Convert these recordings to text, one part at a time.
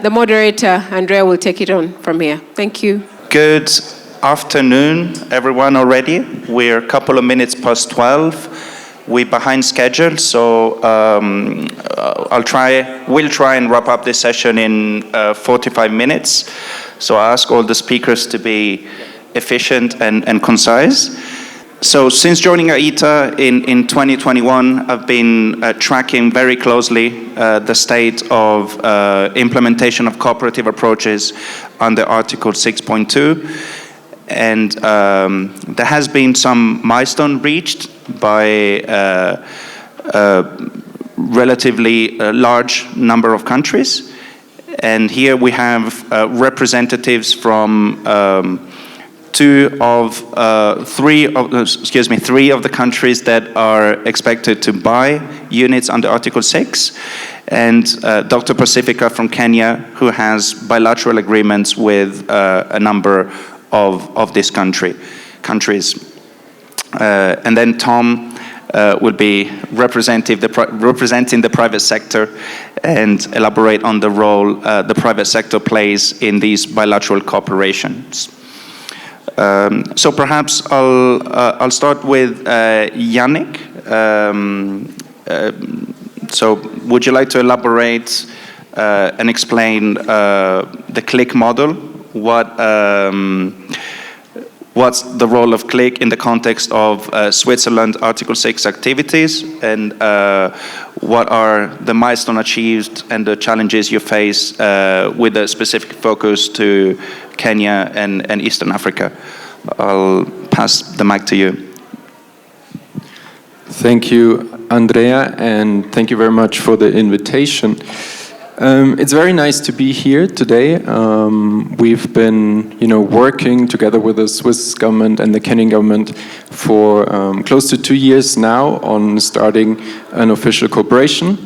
The moderator, Andrea, will take it on from here. Thank you. Good afternoon, everyone already. We're a couple of minutes past 12. We're behind schedule, so we'll try and wrap up this session in 45 minutes. So I ask all the speakers to be efficient and concise. So since joining AITA in 2021, I've been tracking very closely the state of implementation of cooperative approaches under Article 6.2. And there has been some milestone reached by a relatively large number of countries. And here we have representatives from three of the countries that are expected to buy units under Article 6, and Dr. Pacifica from Kenya, who has bilateral agreements with a number of these countries. And then Tom will be representing the private sector and elaborate on the role the private sector plays in these bilateral cooperations. So perhaps I'll start with Yannick. So would you like to elaborate and explain the CLIC model? What's the role of CLIC in the context of Switzerland Article 6 activities, and what are the milestones achieved and the challenges you face with a specific focus to Kenya and Eastern Africa? I'll pass the mic to you. Thank you, Andrea, and thank you very much for the invitation. It's very nice to be here today. We've been, working together with the Swiss government and the Kenyan government for close to 2 years now on starting an official cooperation.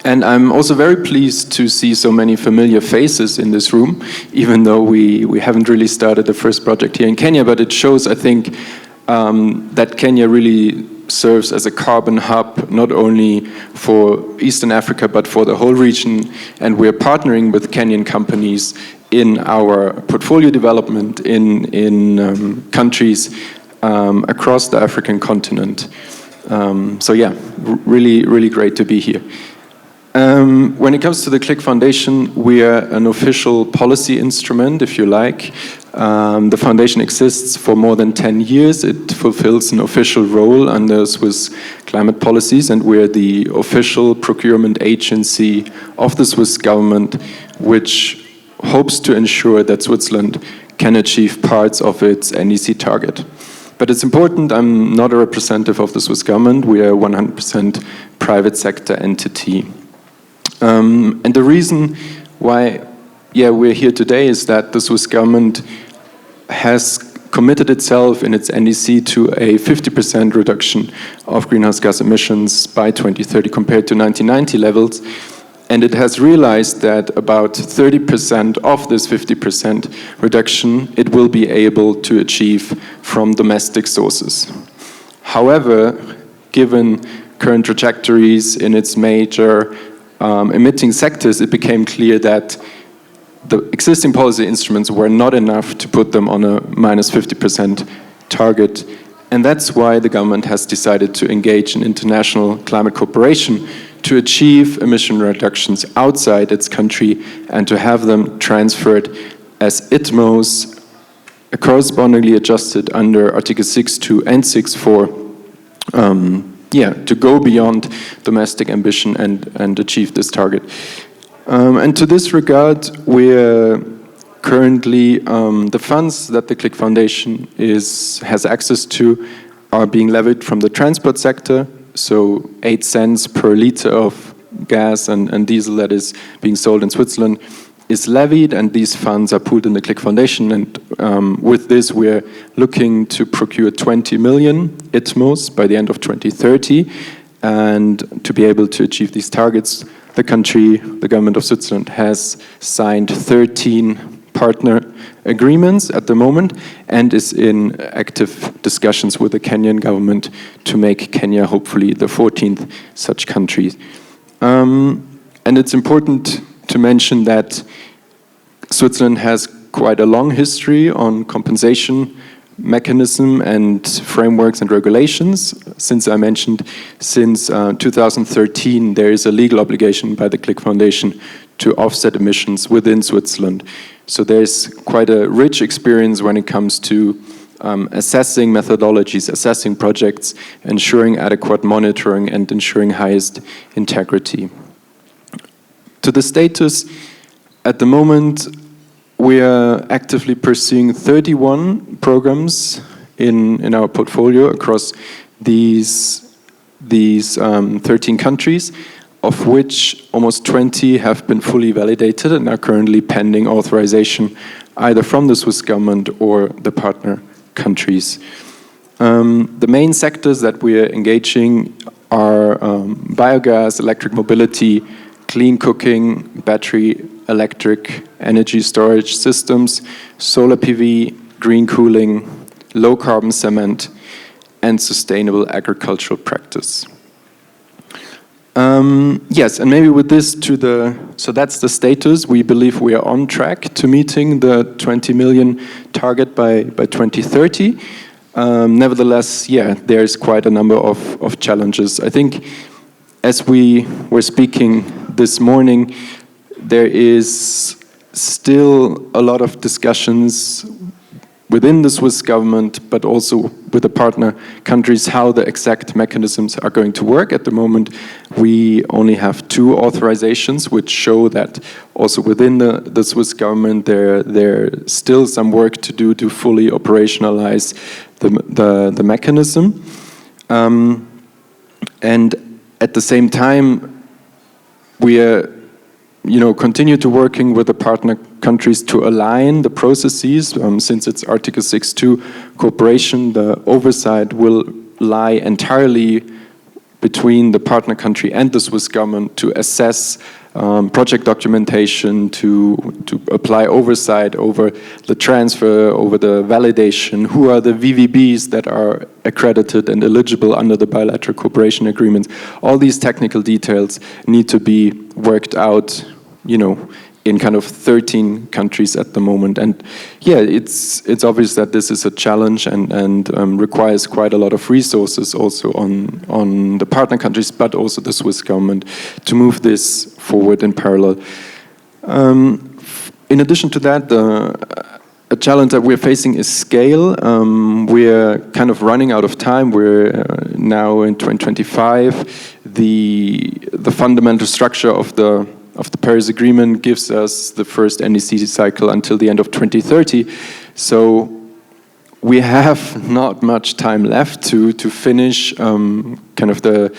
And I'm also very pleased to see so many familiar faces in this room, even though we haven't really started the first project here in Kenya. But it shows, I think, that Kenya really serves as a carbon hub, not only for Eastern Africa, but for the whole region. And we're partnering with Kenyan companies in our portfolio development in countries across the African continent. So yeah, really great to be here. When it comes to the CLIC Foundation, we are an official policy instrument, if you like. The foundation exists for more than 10 years. It fulfills an official role under Swiss climate policies, and we're the official procurement agency of the Swiss government, which hopes to ensure that Switzerland can achieve parts of its NEC target. But it's important, I'm not a representative of the Swiss government. We are a 100% private sector entity. And the reason why we're here today is that the Swiss government has committed itself in its NEC to a 50% reduction of greenhouse gas emissions by 2030 compared to 1990 levels. And it has realized that about 30% of this 50% reduction it will be able to achieve from domestic sources. However, given current trajectories in its major emitting sectors, it became clear that the existing policy instruments were not enough to put them on a minus 50% target. And that's why the government has decided to engage in international climate cooperation to achieve emission reductions outside its country and to have them transferred as ITMOs, correspondingly adjusted under Article 6.2 and 6.4, to go beyond domestic ambition and achieve this target. And to this regard, we're currently, the funds that the CLIC Foundation has access to are being levied from the transport sector, so 8 cents per liter of gas and diesel that is being sold in Switzerland is levied, and these funds are pooled in the CLIC Foundation. And with this, we're looking to procure 20 million ITMOs by the end of 2030. And to be able to achieve these targets, the government of Switzerland has signed 13 partner agreements at the moment and is in active discussions with the Kenyan government to make Kenya hopefully the 14th such country. And it's important to mention that Switzerland has quite a long history on compensation mechanism and frameworks and regulations. Since I mentioned, since 2013, there is a legal obligation by the Click Foundation to offset emissions within Switzerland. So there's quite a rich experience when it comes to assessing methodologies, assessing projects, ensuring adequate monitoring, and ensuring highest integrity. To the status, at the moment, we are actively pursuing 31 programs in our portfolio across these 13 countries, of which almost 20 have been fully validated and are currently pending authorization either from the Swiss government or the partner countries. The main sectors that we are engaging are biogas, electric mobility, clean cooking, battery electric energy storage systems, solar PV, green cooling, low carbon cement, and sustainable agricultural practice. Yes, and maybe with this so that's the status. We believe we are on track to meeting the 20 million target by 2030. Nevertheless, yeah, there's quite a number of challenges. I think as we were speaking this morning, there is still a lot of discussions within the Swiss government, but also with the partner countries, how the exact mechanisms are going to work. At the moment, we only have 2 authorizations, which show that also within the Swiss government, there's still some work to do to fully operationalize the mechanism. And at the same time, we are continue to working with the partner countries to align the processes. Since it's Article 6.2 cooperation, the oversight will lie entirely between the partner country and the Swiss government to assess project documentation, to apply oversight over the transfer, over the validation, who are the VVBs that are accredited and eligible under the bilateral cooperation agreements. All these technical details need to be worked out, in kind of 13 countries at the moment. And yeah, it's obvious that this is a challenge and requires quite a lot of resources also on the partner countries, but also the Swiss government to move this forward in parallel. In addition to that, a challenge that we're facing is scale. We're kind of running out of time. We're now in 2025. The fundamental structure of the Paris Agreement gives us the first NDC cycle until the end of 2030. So we have not much time left to finish kind of the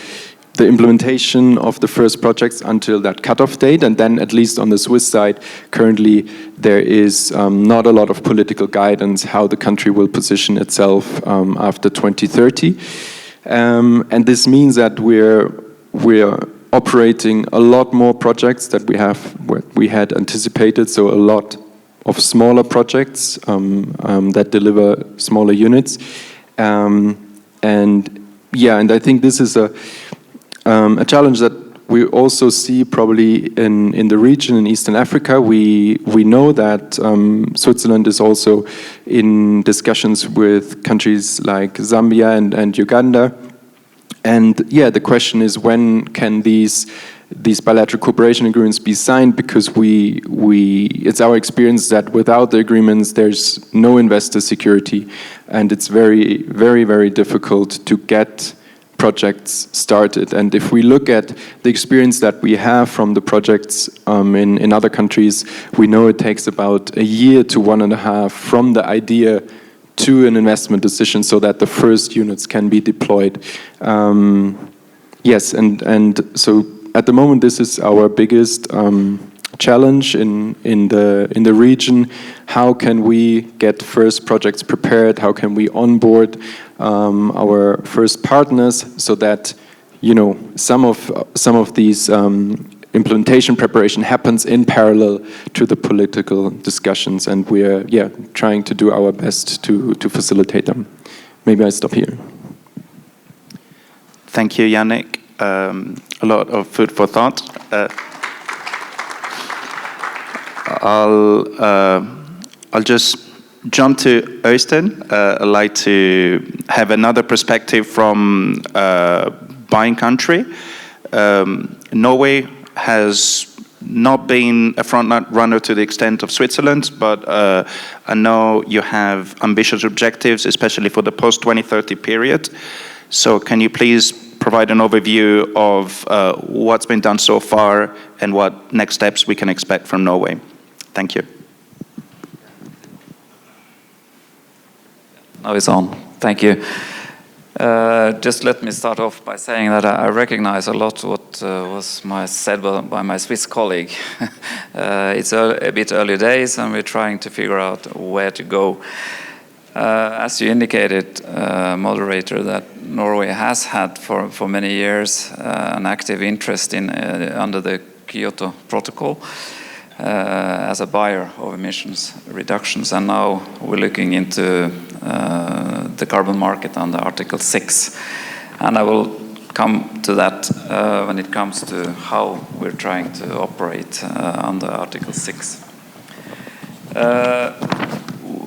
implementation of the first projects until that cutoff date. And then at least on the Swiss side, currently there is not a lot of political guidance how the country will position itself after 2030. And this means that we're operating a lot more projects that we had anticipated, so a lot of smaller projects that deliver smaller units, and I think this is a challenge that we also see probably in the region in Eastern Africa. We know that Switzerland is also in discussions with countries like Zambia and Uganda. And yeah, the question is, when can these bilateral cooperation agreements be signed? Because it's our experience that without the agreements, there's no investor security, and it's very, very, very difficult to get projects started. And if we look at the experience that we have from the projects in other countries, we know it takes about a year to 1.5 from the idea to an investment decision so that the first units can be deployed. Yes, and so at the moment this is our biggest challenge in the region. How can we get first projects prepared? How can we onboard our first partners so that some of these implementation preparation happens in parallel to the political discussions, and we are trying to do our best to facilitate them. Maybe I stop here. Thank you, Yannick. A lot of food for thought. I'll just jump to Øystein. I'd like to have another perspective from buying country. Norway has not been a front runner to the extent of Switzerland, but I know you have ambitious objectives, especially for the post-2030 period. So can you please provide an overview of what's been done so far and what next steps we can expect from Norway? Thank you. Now it's on. Thank you. Just let me start off by saying that I recognize a lot what was said by my Swiss colleague. It's a bit early days, and we're trying to figure out where to go. As you indicated, moderator, that Norway has had for many years an active interest in under the Kyoto Protocol as a buyer of emissions reductions, and now we're looking into the carbon market under Article 6. And I will come to that when it comes to how we're trying to operate under Article 6.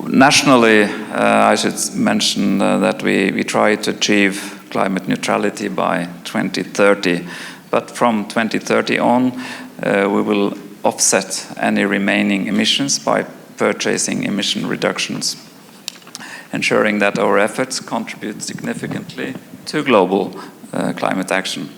Nationally, I should mention that we try to achieve climate neutrality by 2030, but from 2030 on, we will offset any remaining emissions by purchasing emission reductions, ensuring that our efforts contribute significantly to global climate action.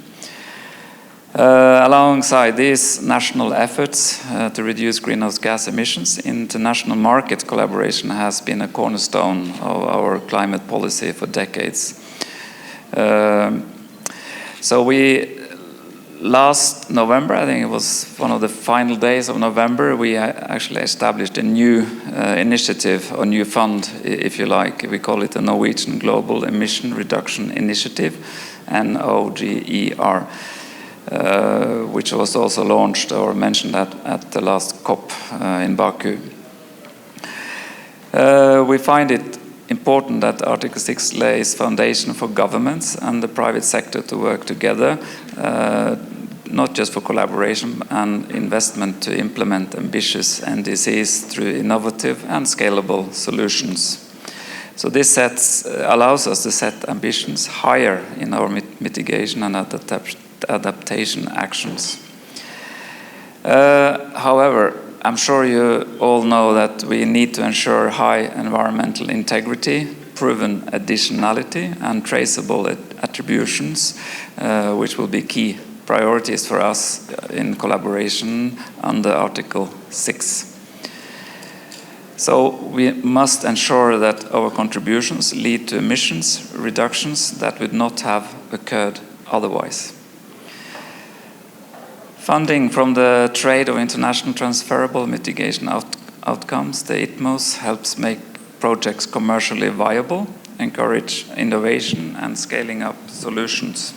Alongside these national efforts to reduce greenhouse gas emissions, international market collaboration has been a cornerstone of our climate policy for decades. Last November, I think it was one of the final days of November, we actually established a new initiative, or new fund, if you like. We call it the Norwegian Global Emission Reduction Initiative, NOGER, which was also launched or mentioned at the last COP in Baku. We find it important that Article 6 lays foundation for governments and the private sector to work together, not just for collaboration and investment to implement ambitious NDCs through innovative and scalable solutions. So this allows us to set ambitions higher in our mitigation and adaptation actions. However, I'm sure you all know that we need to ensure high environmental integrity, proven additionality, and traceable attributions, which will be key priorities for us in collaboration under Article 6. So we must ensure that our contributions lead to emissions reductions that would not have occurred otherwise. Funding from the Trade of International Transferable Mitigation Outcomes, the ITMOs, helps make projects commercially viable, encourage innovation and scaling up solutions.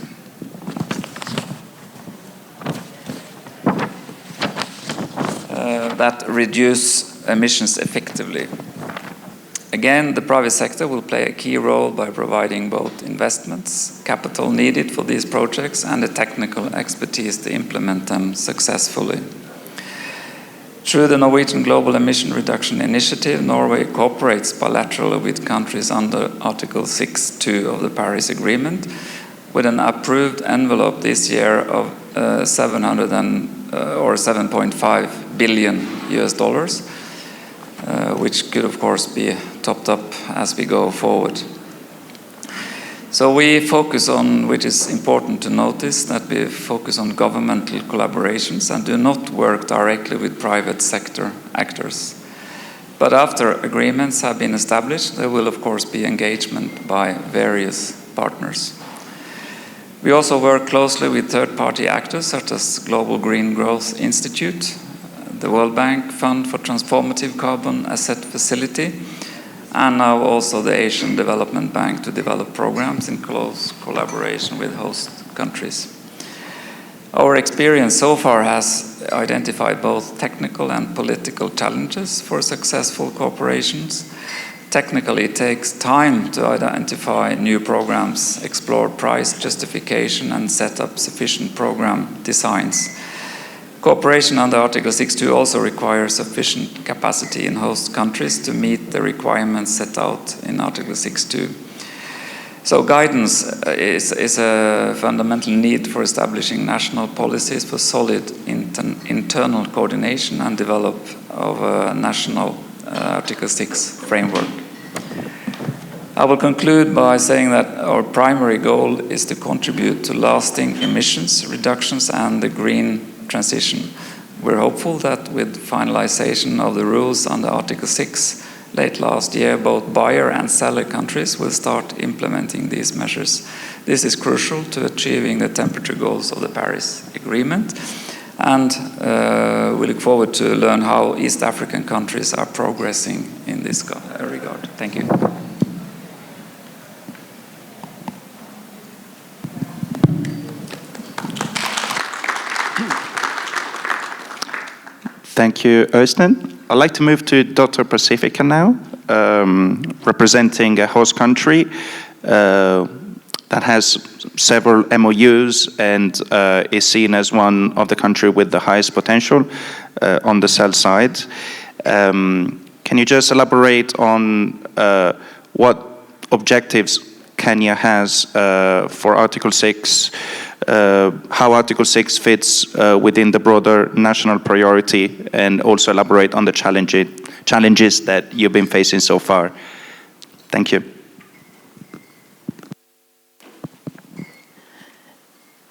That reduce emissions effectively. Again, the private sector will play a key role by providing both investments, capital needed for these projects, and the technical expertise to implement them successfully. Through the Norwegian Global Emission Reduction Initiative, Norway cooperates bilaterally with countries under Article 6.2 of the Paris Agreement, with an approved envelope this year of $7.5 billion US, which could of course be topped up as we go forward. So we focus on, which is important to notice, that we focus on governmental collaborations and do not work directly with private sector actors. But after agreements have been established, there will of course be engagement by various partners. We also work closely with third-party actors such as Global Green Growth Institute, the World Bank Fund for Transformative Carbon Asset Facility, and now also the Asian Development Bank to develop programs in close collaboration with host countries. Our experience so far has identified both technical and political challenges for successful cooperations. Technically, it takes time to identify new programs, explore price justification, and set up sufficient program designs. Cooperation under Article 6.2 also requires sufficient capacity in host countries to meet the requirements set out in Article 6.2. So guidance is a fundamental need for establishing national policies for solid internal coordination and develop of a national Article 6 framework. I will conclude by saying that our primary goal is to contribute to lasting emissions reductions and the green transition. We're hopeful that with finalization of the rules under Article 6 late last year, both buyer and seller countries will start implementing these measures. This is crucial to achieving the temperature goals of the Paris Agreement, and we look forward to learn how East African countries are progressing in this regard. Thank you. Thank you, Øystein. I'd like to move to Dr. Pacifica now, representing a host country that has several MOUs and is seen as one of the countries with the highest potential on the cell side. Can you just elaborate on what objectives Kenya has for Article 6, how Article 6 fits within the broader national priority, and also elaborate on the challenges that you've been facing so far? Thank you.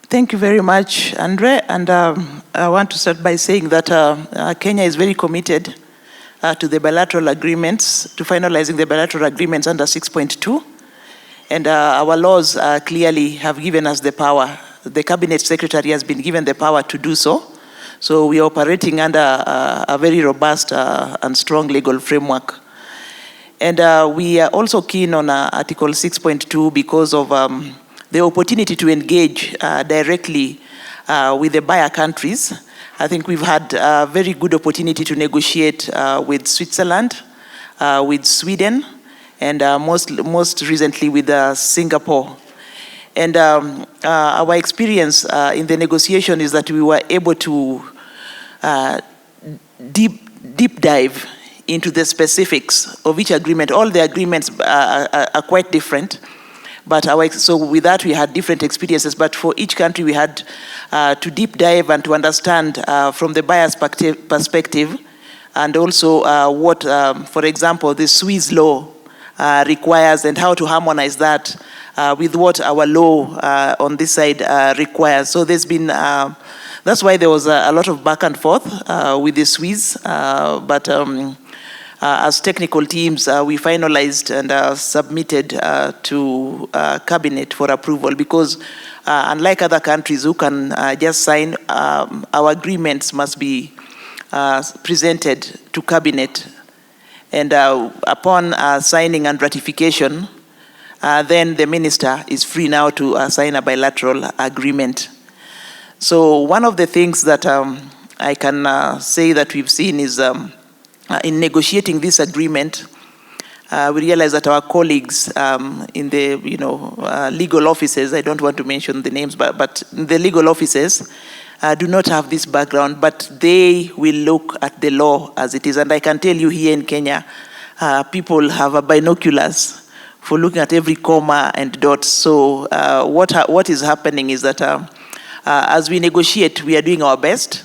Thank you very much, Andre. And I want to start by saying that Kenya is very committed to the bilateral agreements, to finalizing the bilateral agreements under 6.2. And our laws clearly have given us the power. The Cabinet Secretary has been given the power to do so. So we are operating under a very robust and strong legal framework. And we are also keen on Article 6.2 because of the opportunity to engage directly with the buyer countries. I think we've had a very good opportunity to negotiate with Switzerland, with Sweden, and most recently with Singapore. And our experience in the negotiation is that we were able to deep dive into the specifics of each agreement. All the agreements are quite different, but so with that we had different experiences. But for each country we had to deep dive and to understand from the buyer's perspective, and also what, for example, the Swiss law requires, and how to harmonize that with what our law on this side requires. So there's been, that's why there was a lot of back and forth with the Swiss, but as technical teams, we finalized and submitted to Cabinet for approval, because unlike other countries who can just sign, our agreements must be presented to Cabinet. And upon signing and ratification, then the minister is free now to sign a bilateral agreement. So one of the things that I can say that we've seen is in negotiating this agreement, we realize that our colleagues in the legal offices, I don't want to mention the names, but the legal offices do not have this background, but they will look at the law as it is. And I can tell you here in Kenya, people have binoculars for looking at every comma and dot. So what is happening is that as we negotiate, we are doing our best.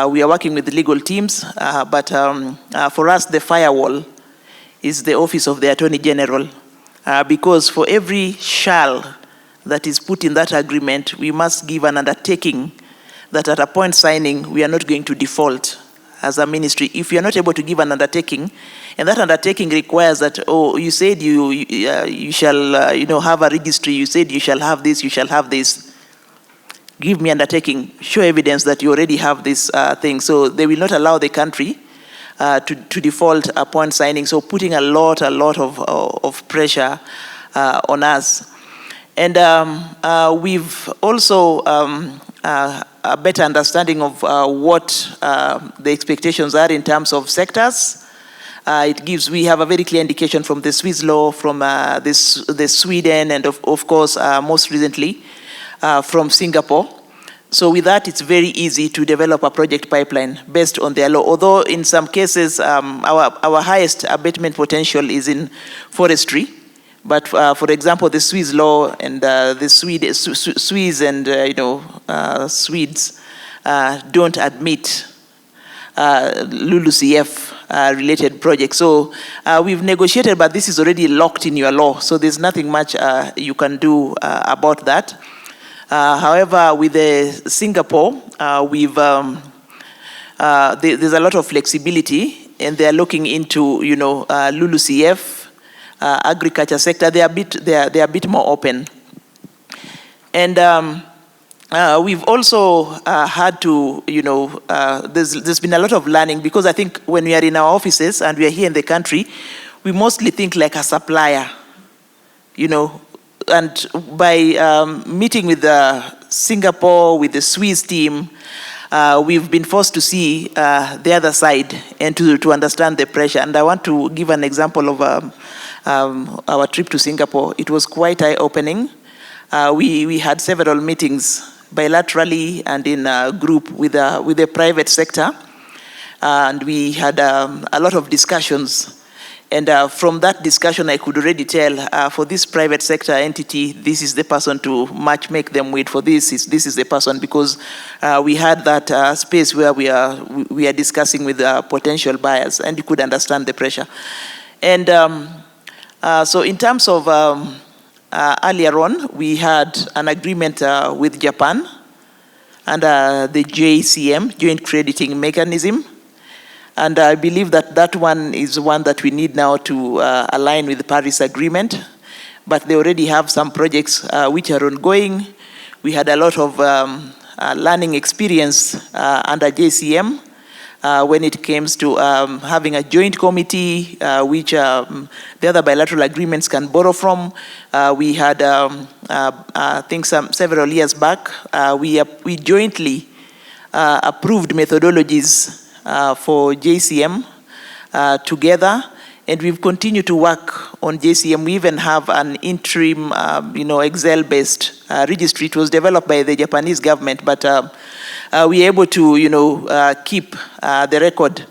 We are working with the legal teams, but for us, the firewall is the Office of the Attorney General, because for every shall that is put in that agreement, we must give an undertaking that at a point signing, we are not going to default as a ministry. If you are not able to give an undertaking, and that undertaking requires that, oh, you said you shall have a registry, you said you shall have this, you shall have this. Give me undertaking, show evidence that you already have this thing. So they will not allow the country to default upon signing. So putting a lot of pressure on us. And we've also a better understanding of what the expectations are in terms of sectors. We have a very clear indication from the Swiss law, from the Sweden, and of course, most recently, from Singapore. So with that, it's very easy to develop a project pipeline based on their law. Although in some cases, our highest abatement potential is in forestry. But for example, the Swiss law and the Swiss and Swedes don't admit LULUCF related projects. So we've negotiated, but this is already locked in your law. So there's nothing much you can do about that. However, with Singapore, there's a lot of flexibility, and they're looking into LULUCF, agriculture sector. They're a bit more open, and we've also had to there's been a lot of learning, because I think when we are in our offices and we are here in the country, we mostly think like a supplier, and by meeting with Singapore, with the Swiss team, we've been forced to see the other side and to understand the pressure. And I want to give an example of our trip to Singapore. It was quite eye-opening. We had several meetings bilaterally and in a group with the private sector, and we had a lot of discussions. And from that discussion, I could already tell for this private sector entity, this is the person to make them wait for this. This is the person, because we had that space where we are discussing with potential buyers, and you could understand the pressure. And so in terms of earlier on, we had an agreement with Japan under the JCM, Joint Crediting Mechanism. And I believe that one is one that we need now to align with the Paris Agreement. But they already have some projects which are ongoing. We had a lot of learning experience under JCM when it comes to having a joint committee which the other bilateral agreements can borrow from. We had, I think several years back, we jointly approved methodologies for JCM together, and we've continued to work on JCM. We even have an interim, Excel-based registry. It was developed by the Japanese government, but we're able to, keep the record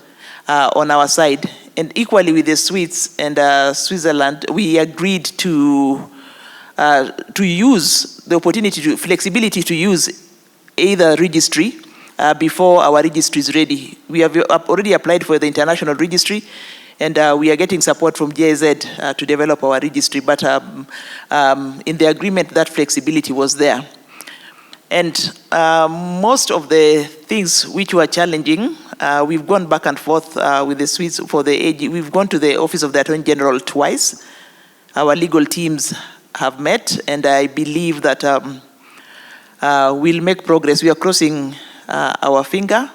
on our side. And equally with the Swedes and Switzerland, we agreed to use the opportunity flexibility to use either registry before our registry is ready. We have already applied for the international registry, and we are getting support from GIZ to develop our registry. But in the agreement, that flexibility was there. And most of the things which were challenging, we've gone back and forth with the Swedes for the AG. We've gone to the Office of the Attorney General twice. Our legal teams have met, and I believe that we'll make progress. We are crossing our finger.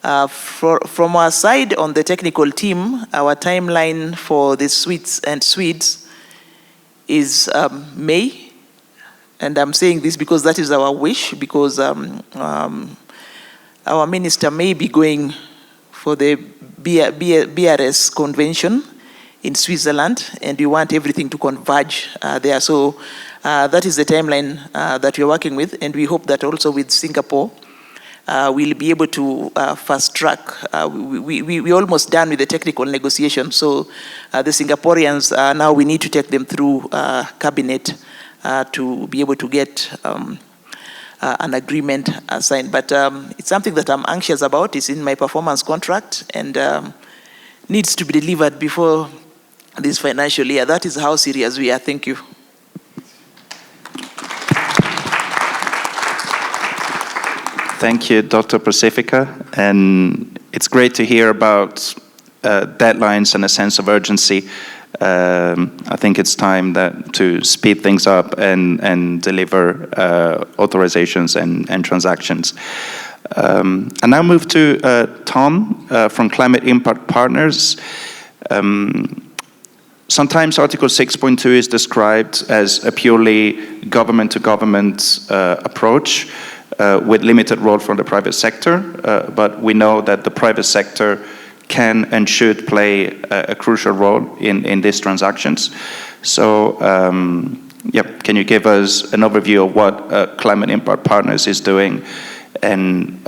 From our side on the technical team, our timeline for the Swedes and Swedes is May. And I'm saying this because that is our wish, because our minister may be going for the BRS convention in Switzerland, and we want everything to converge there. So that is the timeline that we're working with, and we hope that also with Singapore, we'll be able to fast track. We're almost done with the technical negotiation. So the Singaporeans, now we need to take them through cabinet to be able to get an agreement signed. But it's something that I'm anxious about. It's in my performance contract and needs to be delivered before this financial year. That is how serious we are. Thank you. Thank you, Dr. Pacifica. And it's great to hear about deadlines and a sense of urgency. I think it's time to speed things up and deliver authorizations and transactions. And now move to Tom from Climate Impact Partners. Sometimes Article 6.2 is described as a purely government-to-government approach with limited role from the private sector, but we know that the private sector can and should play a crucial role in these transactions. So Yep. Can you give us an overview of what Climate Impact Partners is doing and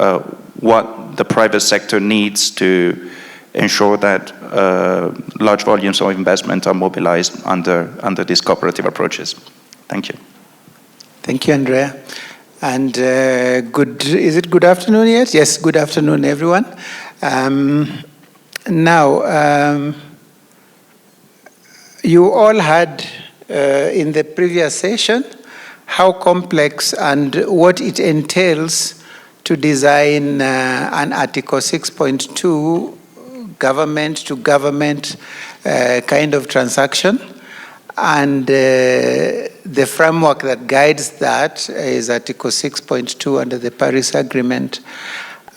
what the private sector needs to ensure that large volumes of investment are mobilized under these cooperative approaches? Thank you. Thank you, Andrea. And is it good afternoon yet? Yes, good afternoon, everyone. You all had in the previous session how complex and what it entails to design an Article 6.2 government-to-government kind of transaction. And the framework that guides that is Article 6.2 under the Paris Agreement.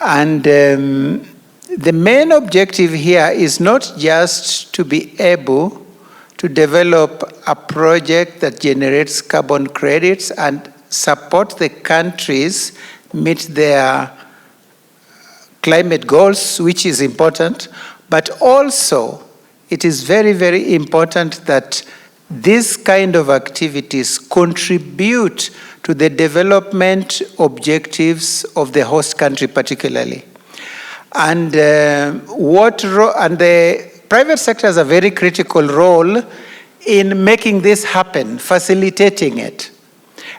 And the main objective here is not just to be able to develop a project that generates carbon credits and support the countries meet their climate goals, which is important, but also it is very, very important that these kind of activities contribute to the development objectives of the host country particularly. And the private sector has a very critical role in making this happen, facilitating it.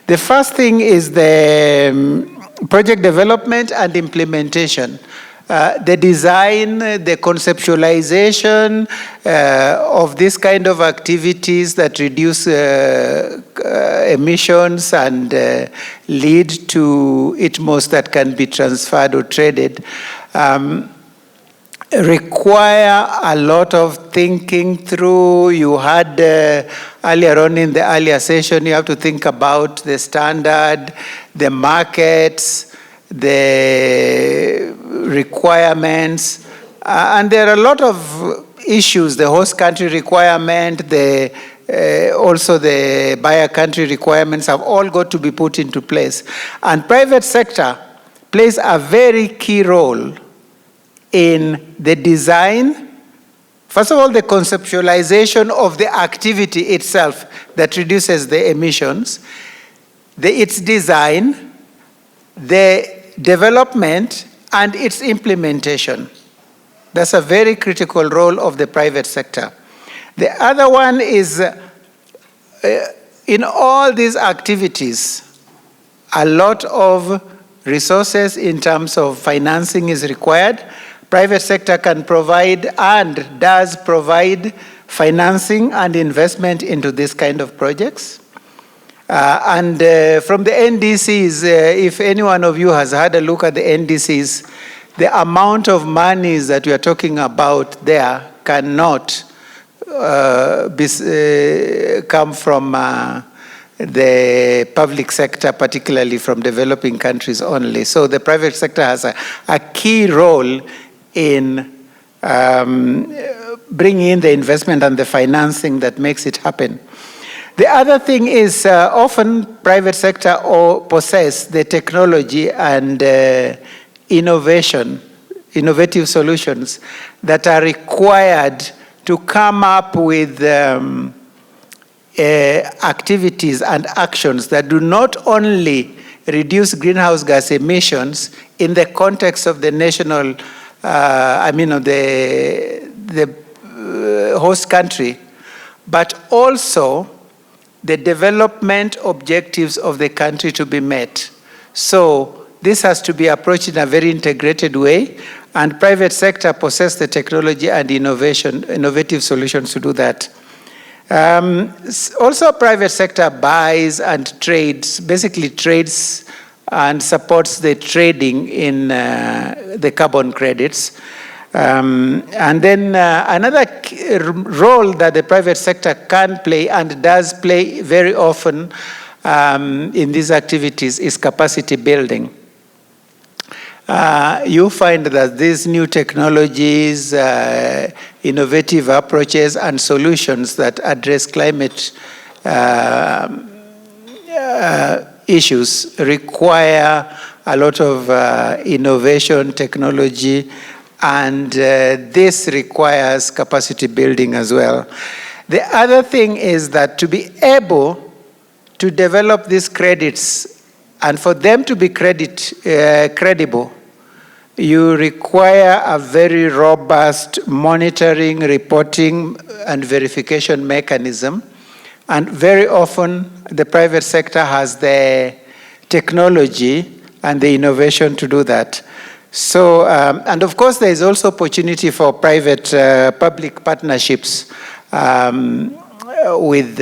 The first thing is the project development and implementation. The design, the conceptualization of this kind of activities that reduce emissions and lead to ITMOs that can be transferred or traded, require a lot of thinking through. You had earlier on in the earlier session, you have to think about the standard, the markets, the requirements, and there are a lot of issues, the host country requirement, also the buyer country requirements have all got to be put into place. And private sector plays a very key role in the design, first of all, the conceptualization of the activity itself that reduces the emissions, its design, the development, and its implementation. That's a very critical role of the private sector. The other one is, in all these activities, a lot of resources in terms of financing is required. Private sector can provide and does provide financing and investment into this kind of projects. And from the NDCs, if any one of you has had a look at the NDCs, the amount of monies that we are talking about there cannot come from the public sector, particularly from developing countries only. So the private sector has a key role in bringing in the investment and the financing that makes it happen. The other thing is often private sector possess the technology and innovative solutions that are required to come up with activities and actions that do not only reduce greenhouse gas emissions in the context of the national, the host country, but also the development objectives of the country to be met. So this has to be approached in a very integrated way, and private sector possess the technology and innovative solutions to do that. Also, private sector buys and trades, basically trades and supports the trading in the carbon credits. And then another role that the private sector can play and does play very often in these activities is capacity building. You find that these new technologies, innovative approaches and solutions that address climate issues require a lot of innovation, technology, and this requires capacity building as well. The other thing is that to be able to develop these credits and for them to be credible, you require a very robust monitoring, reporting, and verification mechanism. And very often, the private sector has the technology and the innovation to do that. So, and of course, there is also opportunity for private public partnerships with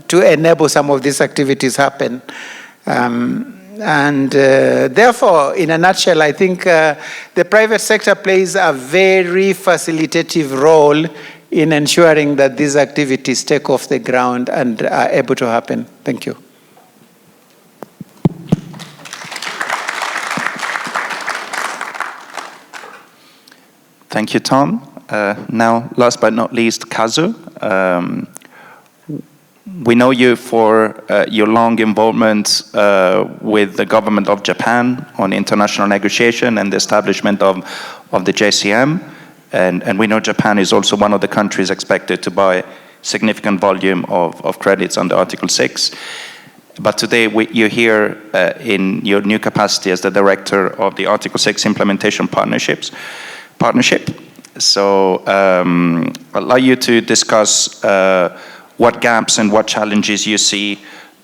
to enable some of these activities happen. Therefore, in a nutshell, I think the private sector plays a very facilitative role in ensuring that these activities take off the ground and are able to happen. Thank you. Thank you, Tom. Now, last but not least, Kazu. We know you for your long involvement with the government of Japan on international negotiation and the establishment of the JCM. And we know Japan is also one of the countries expected to buy significant volume of credits under Article 6. But today you're here in your new capacity as the director of the Article 6 Implementation Partnership. So I'd like you to discuss what gaps and what challenges you see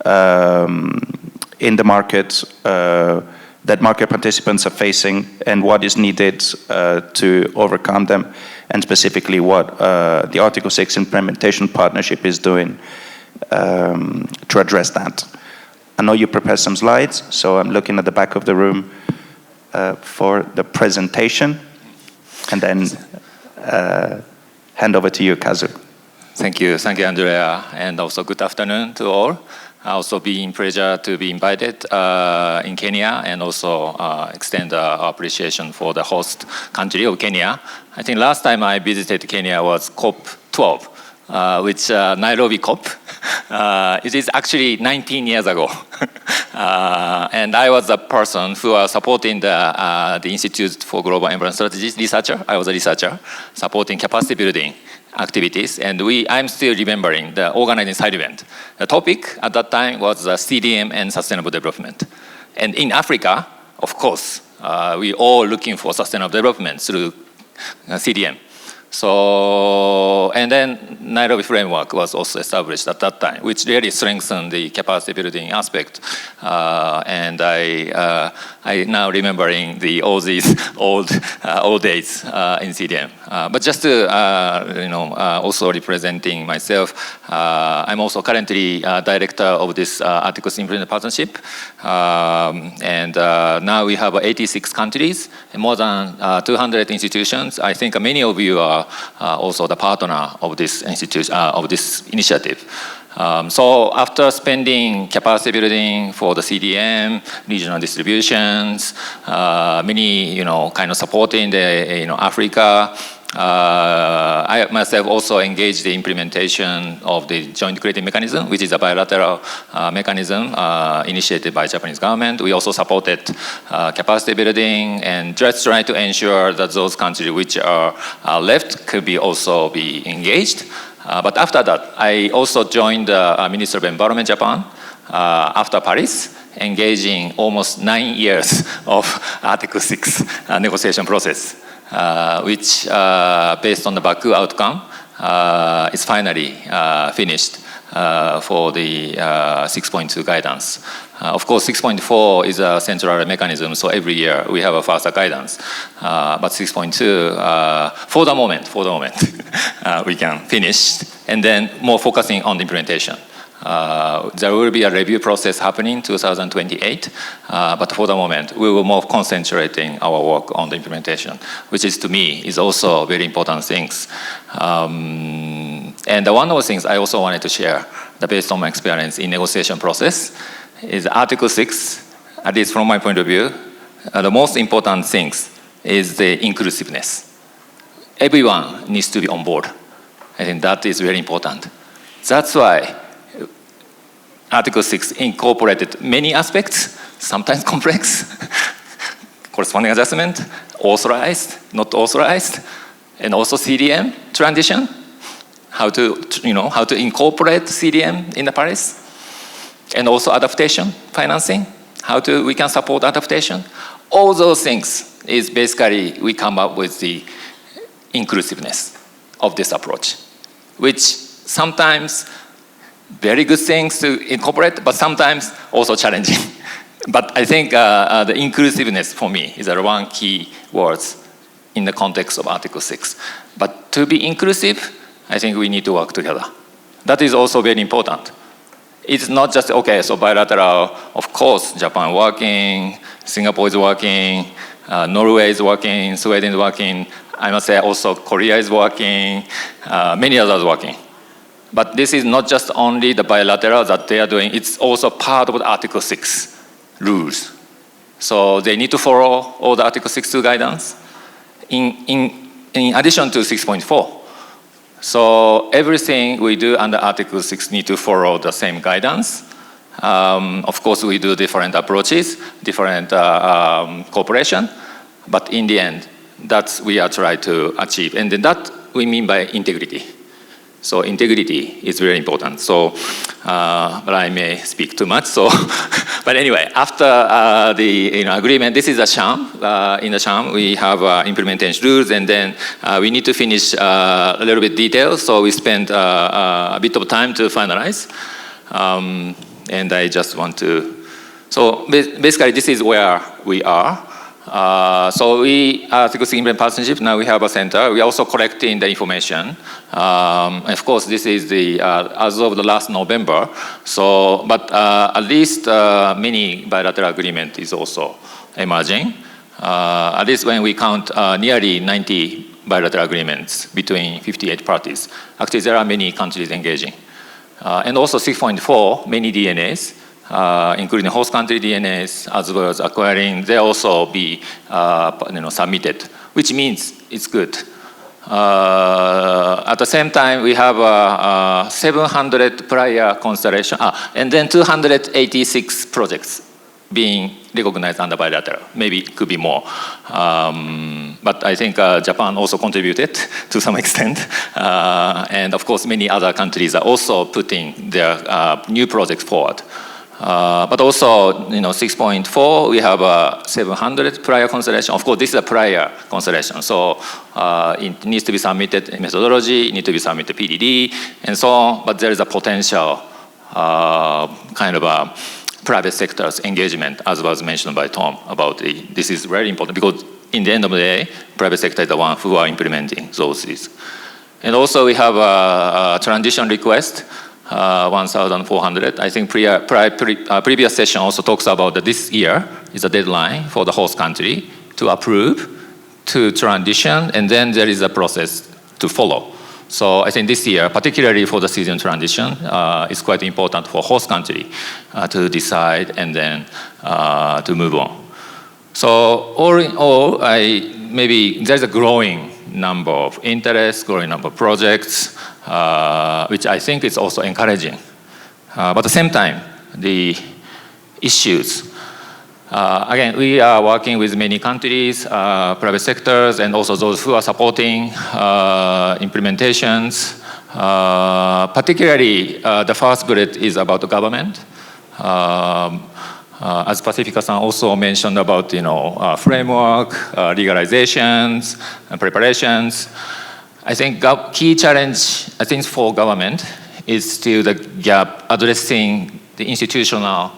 in the market that market participants are facing and what is needed to overcome them, and specifically what the Article 6 Implementation Partnership is doing to address that. I know you prepared some slides, so I'm looking at the back of the room for the presentation, and then hand over to you, Kazu. Thank you, Andrea, and also good afternoon to all. Also being pleasure to be invited in Kenya, and also extend our appreciation for the host country of Kenya. I think last time I visited Kenya was COP12, which Nairobi COP. It is actually 19 years ago. And I was a person who was supporting the Institute for Global Environment Strategies researcher. I was a researcher supporting capacity building activities, and I'm still remembering the organizing side event. The topic at that time was CDM and sustainable development. And in Africa, of course, we all looking for sustainable development through CDM. So, and then Nairobi framework was also established at that time, which really strengthened the capacity building aspect. And I now remembering all these old days in CDM. But just to also representing myself, I'm also currently director of this Article 6 Implementation Partnership, and now we have 86 countries and more than 200 institutions. I think many of you are also the partner of this institute, of this initiative. So after spending capacity building for the CDM, regional distributions, many kind of supporting the Africa, I myself also engaged the implementation of the joint credit mechanism, which is a bilateral mechanism initiated by Japanese government. We also supported capacity building and just trying to ensure that those countries which are left could also be engaged. But after that, I also joined the Ministry of Environment Japan after Paris, engaging almost 9 years of Article 6 negotiation process, which, based on the Baku outcome, is finally finished for the 6.2 guidance. Of course, 6.4 is a central mechanism, so every year we have a faster guidance. But 6.2, for the moment, we can finish, and then more focusing on the implementation. There will be a review process happening in 2028, but for the moment, we will more concentrating our work on the implementation, which is, to me, is also very important things. And one of the things I also wanted to share, that based on my experience in negotiation process, is Article 6, at least from my point of view, the most important things is the inclusiveness. Everyone needs to be on board. I think that is very important. That's why Article 6 incorporated many aspects, sometimes complex, corresponding adjustment, authorized, not authorized, and also CDM transition, how to incorporate CDM in the Paris. and also adaptation financing, we can support adaptation. All those things is basically we come up with the inclusiveness of this approach, which sometimes very good things to incorporate, but sometimes also challenging. But I think the inclusiveness for me is one key word in the context of Article 6. But to be inclusive, I think we need to work together. That is also very important. It's not just, okay, so bilateral, of course, Japan working, Singapore is working, Norway is working, Sweden is working, I must say also Korea is working, many others working. But this is not just only the bilateral that they are doing, it's also part of the Article 6 rules. So they need to follow all the Article 6.2 guidance in addition to 6.4. So everything we do under Article 6 need to follow the same guidance. Of course, we do different approaches, different cooperation, but in the end, that's we are trying to achieve. And then that we mean by integrity. So integrity is very important. So, but I may speak too much. So, but anyway, after the agreement, this is a sham. In the sham, we have implementation rules, and then we need to finish a little bit details. So we spent a bit of time to finalize. And I just want to. So basically, this is where we are. So we Article 6 Implement Partnership, now we have a center. We are also collecting the information. Of course, this is the as of the last November. So, but at least many bilateral agreement is also emerging. At least when we count nearly 90 bilateral agreements between 58 parties. Actually, there are many countries engaging. And also 6.4, many DNAs. Including host country DNAs as well as acquiring, they also be submitted, which means it's good. At the same time, we have 700 prior constellation, and then 286 projects being recognized under bilateral. Maybe it could be more. But I think Japan also contributed to some extent. And of course, many other countries are also putting their new projects forward. But also, 6.4, we have 700 prior constellation. Of course, this is a prior constellation, so it needs to be submitted in methodology, it needs to be submitted PDD, and so on. But there is a potential kind of a private sector's engagement, as was mentioned by Tom, about this is very important because in the end of the day, private sector is the one who are implementing those things. And also, we have a transition request. 1,400. I think previous session also talks about that this year is a deadline for the host country to approve, to transition, and then there is a process to follow. So I think this year, particularly for the season transition, is quite important for host country to decide and then to move on. So all in all, maybe there's a growing number of interests, growing number of projects, which I think is also encouraging. But at the same time, the issues. Again, we are working with many countries, private sectors, and also those who are supporting implementations. Particularly, the first bullet is about the government. As Pacifica-san also mentioned about, framework, legalizations, and preparations. I think key challenge, I think, for government is still the gap addressing the institutional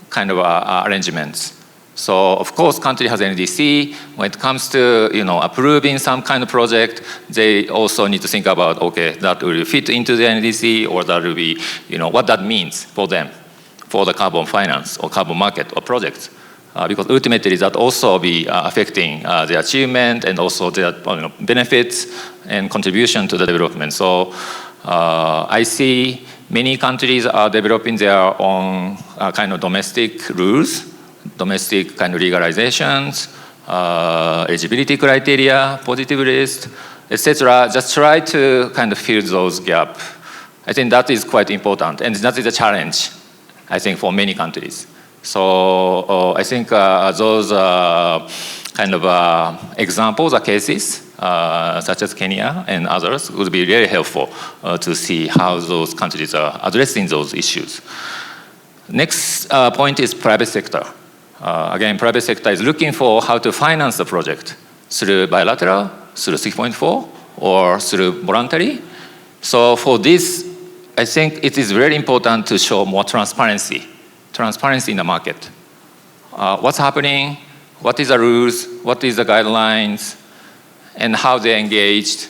kind of arrangements. So, of course, country has NDC. When it comes to, approving some kind of project, they also need to think about, okay, that will fit into the NDC, or that will be, what that means for them, for the carbon finance or carbon market or projects. Because ultimately that also be affecting the achievement and also their benefits and contribution to the development. So I see many countries are developing their own kind of domestic rules, domestic kind of legalizations, eligibility criteria, positive list, etc. Just try to kind of fill those gaps. I think that is quite important, and that is a challenge, I think, for many countries. So I think those kind of examples or cases, such as Kenya and others, would be very helpful to see how those countries are addressing those issues. Next point is private sector. Again, private sector is looking for how to finance the project through bilateral, through 6.4, or through voluntary. So for this, I think it is very important to show more transparency in the market. What's happening, what is the rules, what is the guidelines, and how they're engaged.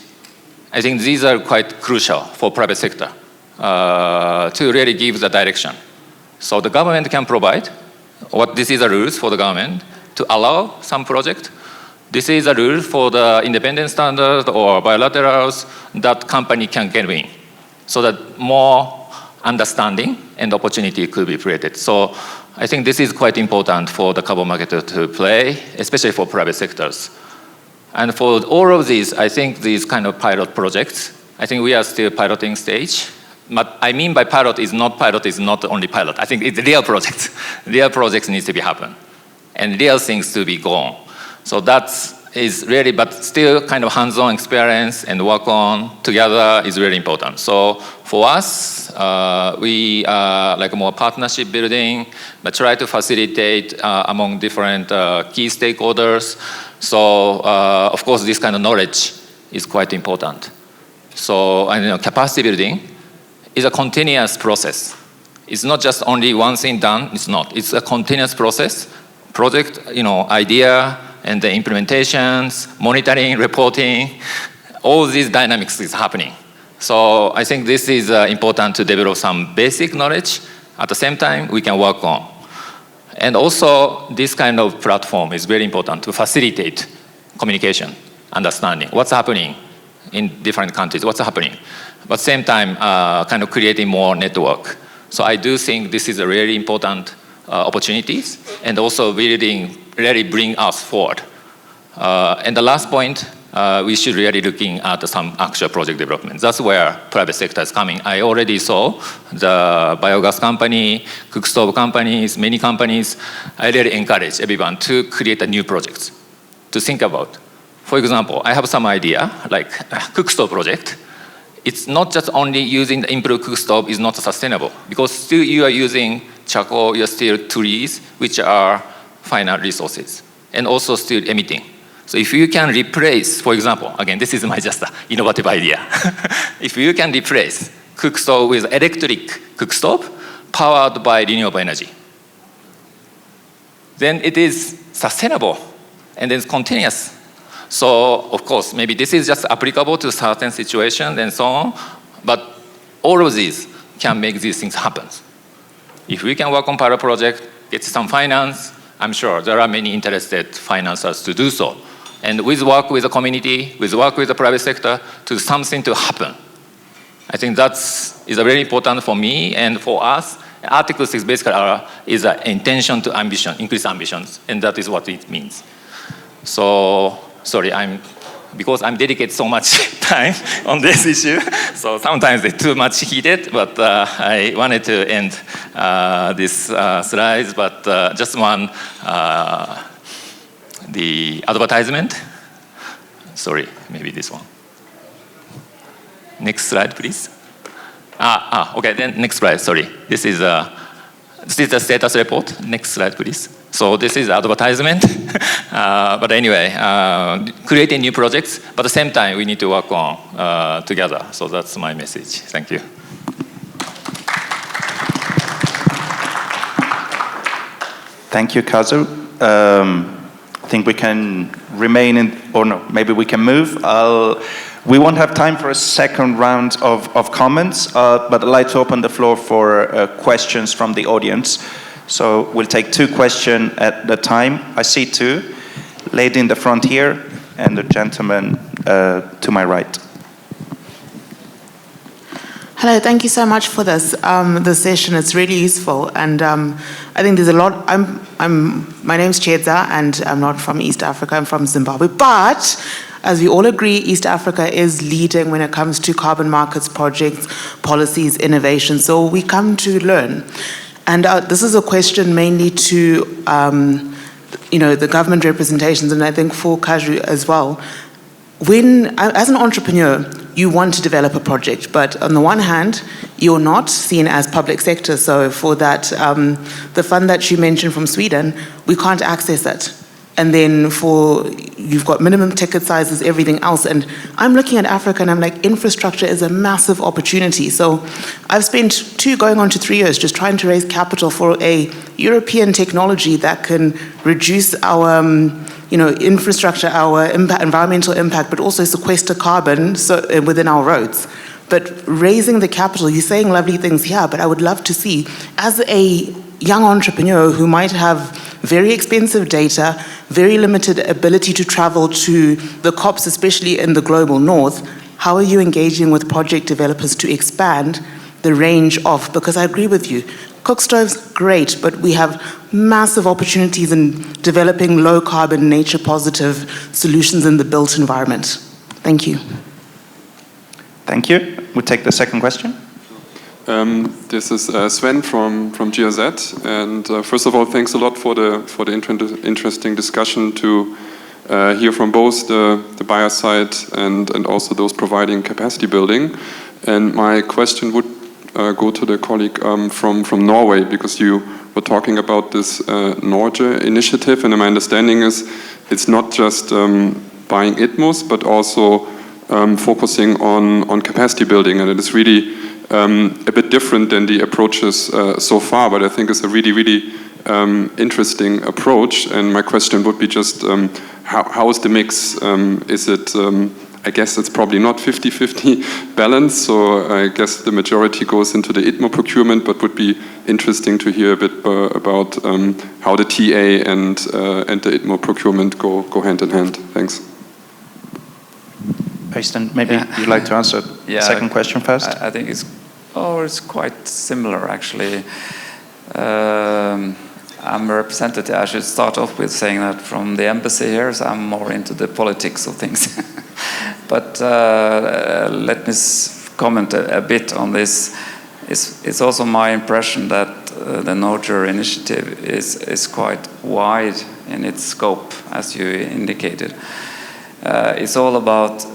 I think these are quite crucial for private sector to really give the direction. So the government can provide what this is the rules for the government to allow some project. This is a rule for the independent standard or bilaterals that company can get in, so that more understanding and opportunity could be created. So I think this is quite important for the carbon market to play, especially for private sectors. And for all of these, I think these kind of pilot projects, I think we are still piloting stage. But I mean by pilot is not only pilot. I think it's real projects. Real projects needs to be happen. And real things to be gone. So that is really, but still kind of hands-on experience and work on together is really important. So for us, we like more partnership building, but try to facilitate among different key stakeholders. So of course, this kind of knowledge is quite important. So capacity building is a continuous process. It's not just only one thing done. It's not. It's a continuous process. Project, idea, and the implementations, monitoring, reporting, all these dynamics is happening. So I think this is important to develop some basic knowledge. At the same time, we can work on. And also, this kind of platform is very important to facilitate communication, understanding, what's happening in different countries, what's happening. But at the same time, kind of creating more network. So I do think this is a really important opportunities, and also really bring us forward. And the last point, we should really looking at some actual project development. That's where private sector is coming. I already saw the biogas company, cook stove companies, many companies. I really encourage everyone to create a new projects to think about. For example, I have some idea, like a cook stove project. It's not just only using the improved cook stove is not sustainable, because still you are using charcoal, you're still trees, which are finite resources, and also still emitting. So if you can replace, for example, again, this is my just innovative idea. If you can replace cook stove with electric cook stove powered by renewable energy, then it is sustainable and it's continuous. So of course, maybe this is just applicable to certain situations and so on, but all of these can make these things happen. If we can work on pilot project, get some finance, I'm sure there are many interested financiers to do so. And with work with the community, with work with the private sector, to something to happen. I think is very important for me and for us. Article 6 basically is an intention to ambition, increase ambitions, and that is what it means. So, sorry, because I'm dedicated so much time on this issue, so sometimes it's too much heated, but I wanted to end this slides, but just one, the advertisement. Sorry, maybe this one. Next slide, please. Okay, then next slide, sorry. This is the status report. Next slide, please. So this is advertisement. But anyway, creating new projects, but at the same time, we need to work on together. So that's my message. Thank you. Thank you, Kazu. I think we can remain or no, maybe we can move. We won't have time for a second round of comments, but I'd like to open the floor for questions from the audience. So we'll take 2 questions at a time. I see 2. Lady in the front here, and the gentleman to my right. Hello, thank you so much for this session. It's really useful, and I think there's a lot. My name's Chedza, and I'm not from East Africa. I'm from Zimbabwe. But as we all agree, East Africa is leading when it comes to carbon markets, projects, policies, innovation. So we come to learn, and this is a question mainly to the government representations, and I think for Kaju as well. As an entrepreneur, you want to develop a project, but on the one hand, you're not seen as public sector. So for that, the fund that you mentioned from Sweden, we can't access that. And then you've got minimum ticket sizes, everything else. And I'm looking at Africa and I'm like, infrastructure is a massive opportunity. So I've spent going on to 3 years just trying to raise capital for a European technology that can reduce our infrastructure, our environmental impact, but also sequester carbon within our roads. But raising the capital, you're saying lovely things here, but I would love to see, as a young entrepreneur who might have very expensive data, very limited ability to travel to the COPs, especially in the global north, how are you engaging with project developers to expand the range of, because I agree with you, cook stoves, great, but we have massive opportunities in developing low carbon, nature positive solutions in the built environment. Thank you. Thank you. We'll take the second question. This is Sven from GRZ, and first of all, thanks a lot for the interesting discussion to hear from both the buyer side and also those providing capacity building. And my question would go to the colleague from Norway, because you were talking about this Norge initiative, and my understanding is it's not just buying ITMOs, but also focusing on capacity building, and it is really a bit different than the approaches so far, but I think it's a really interesting approach. And my question would be just, how is the mix? Is it, I guess it's probably not 50-50 balance, so I guess the majority goes into the ITMO procurement, but would be interesting to hear a bit about how the TA and the ITMO procurement go hand in hand. Thanks. Øystein, maybe you'd like to answer the second question first? I think it's quite similar, actually. I'm a representative. I should start off with saying that from the embassy here, so I'm more into the politics of things. But let me comment a bit on this. It's also my impression that the Norge initiative is quite wide in its scope, as you indicated. It's all about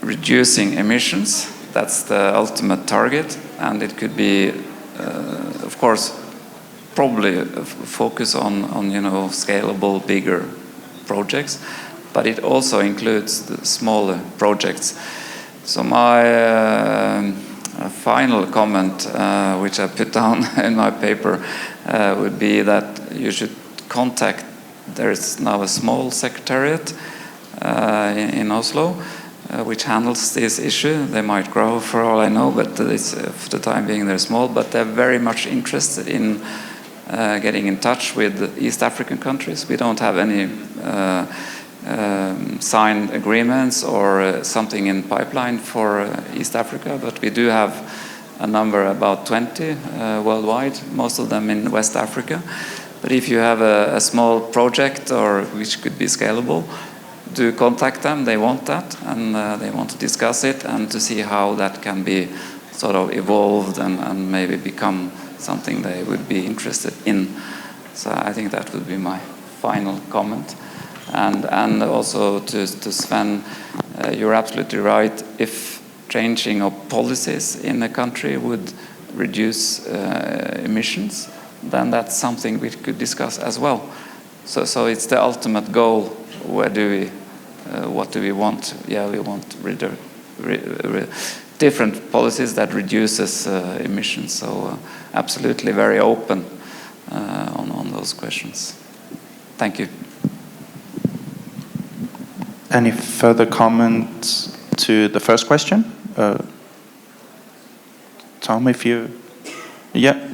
reducing emissions. That's the ultimate target, and it could be, of course, probably focus on scalable, bigger projects, but it also includes the smaller projects. So my final comment, which I put down in my paper, would be that you should contact. There is now a small secretariat in Oslo, which handles this issue. They might grow for all I know, but it's, for the time being they're small, but they're very much interested in getting in touch with East African countries. We don't have any signed agreements or something in pipeline for East Africa, but we do have a number, about 20 worldwide, most of them in West Africa. But if you have a small project or which could be scalable, do contact them. They want that, and they want to discuss it and to see how that can be sort of evolved and maybe become something they would be interested in. So I think that would be my final comment. And also to Sven, you're absolutely right. If changing of policies in a country would reduce emissions, then that's something we could discuss as well. So it's the ultimate goal. Where do we, what do we want? Yeah, we want different policies that reduces emissions. So absolutely very open on those questions. Thank you. Any further comments to the first question? Tom, if you, yeah.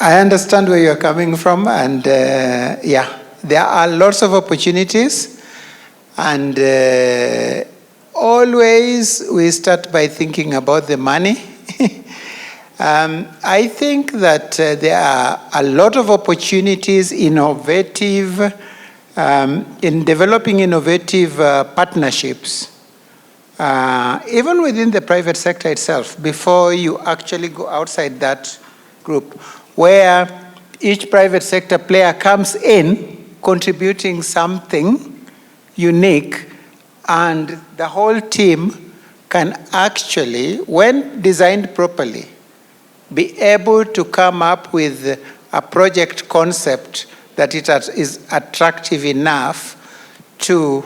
I understand where you're coming from, and yeah, there are lots of opportunities, and always we start by thinking about the money. I think that there are a lot of opportunities, in developing innovative partnerships, even within the private sector itself, before you actually go outside that group, where each private sector player comes in contributing something unique, and the whole team can actually, when designed properly, be able to come up with a project concept that is attractive enough to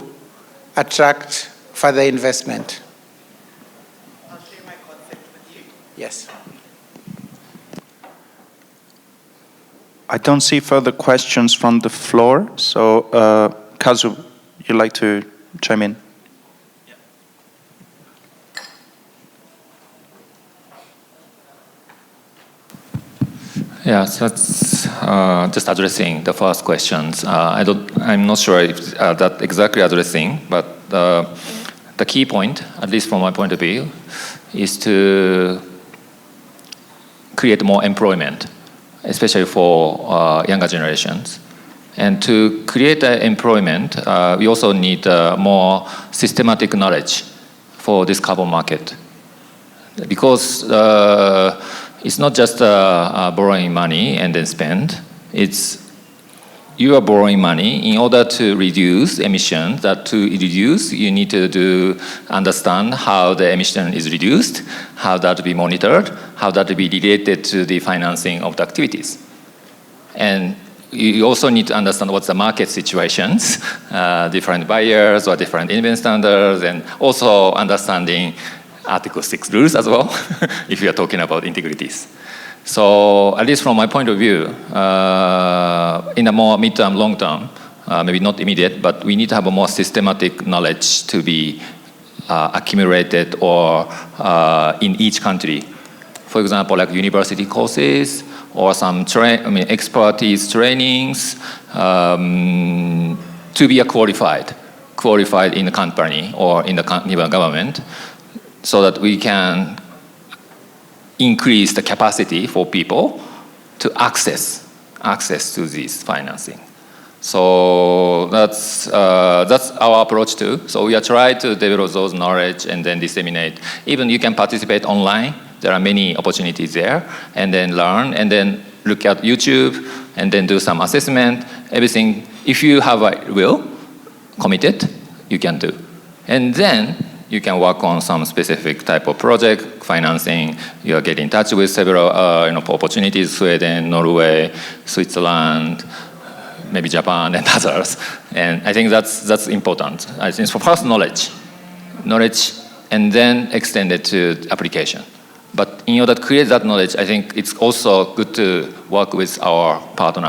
attract further investment. I'll share my concept with you. Yes. I don't see further questions from the floor, so Kazu, you'd like to chime in? Yeah, so that's just addressing the first questions. I'm not sure if that exactly addressing, but the key point, at least from my point of view, is to create more employment, especially for younger generations. And to create employment, we also need more systematic knowledge for this carbon market. Because it's not just borrowing money and then spend. It's you are borrowing money in order to reduce emissions. That to reduce, you need to understand how the emission is reduced, how that to be monitored, how that to be related to the financing of the activities. And you also need to understand what's the market situations, different buyers or different investment standards, and also understanding Article 6 rules as well, if you are talking about integrities. So at least from my point of view, in a more mid-term, long-term, maybe not immediate, but we need to have a more systematic knowledge to be accumulated or in each country. For example, like university courses or some expertise trainings to be qualified in the company or in the given government, so that we can increase the capacity for people to access to this financing. So that's our approach too. So we are trying to develop those knowledge and then disseminate. Even you can participate online. There are many opportunities there, and then learn, and then look at YouTube, and then do some assessment. Everything. If you have a will, committed, you can do, and then you can work on some specific type of project, financing. You are getting in touch with several opportunities, Sweden, Norway, Switzerland, maybe Japan and others. And I think that's important. I think for first knowledge, and then extend it to application. But in order to create that knowledge, I think it's also good to work with our partner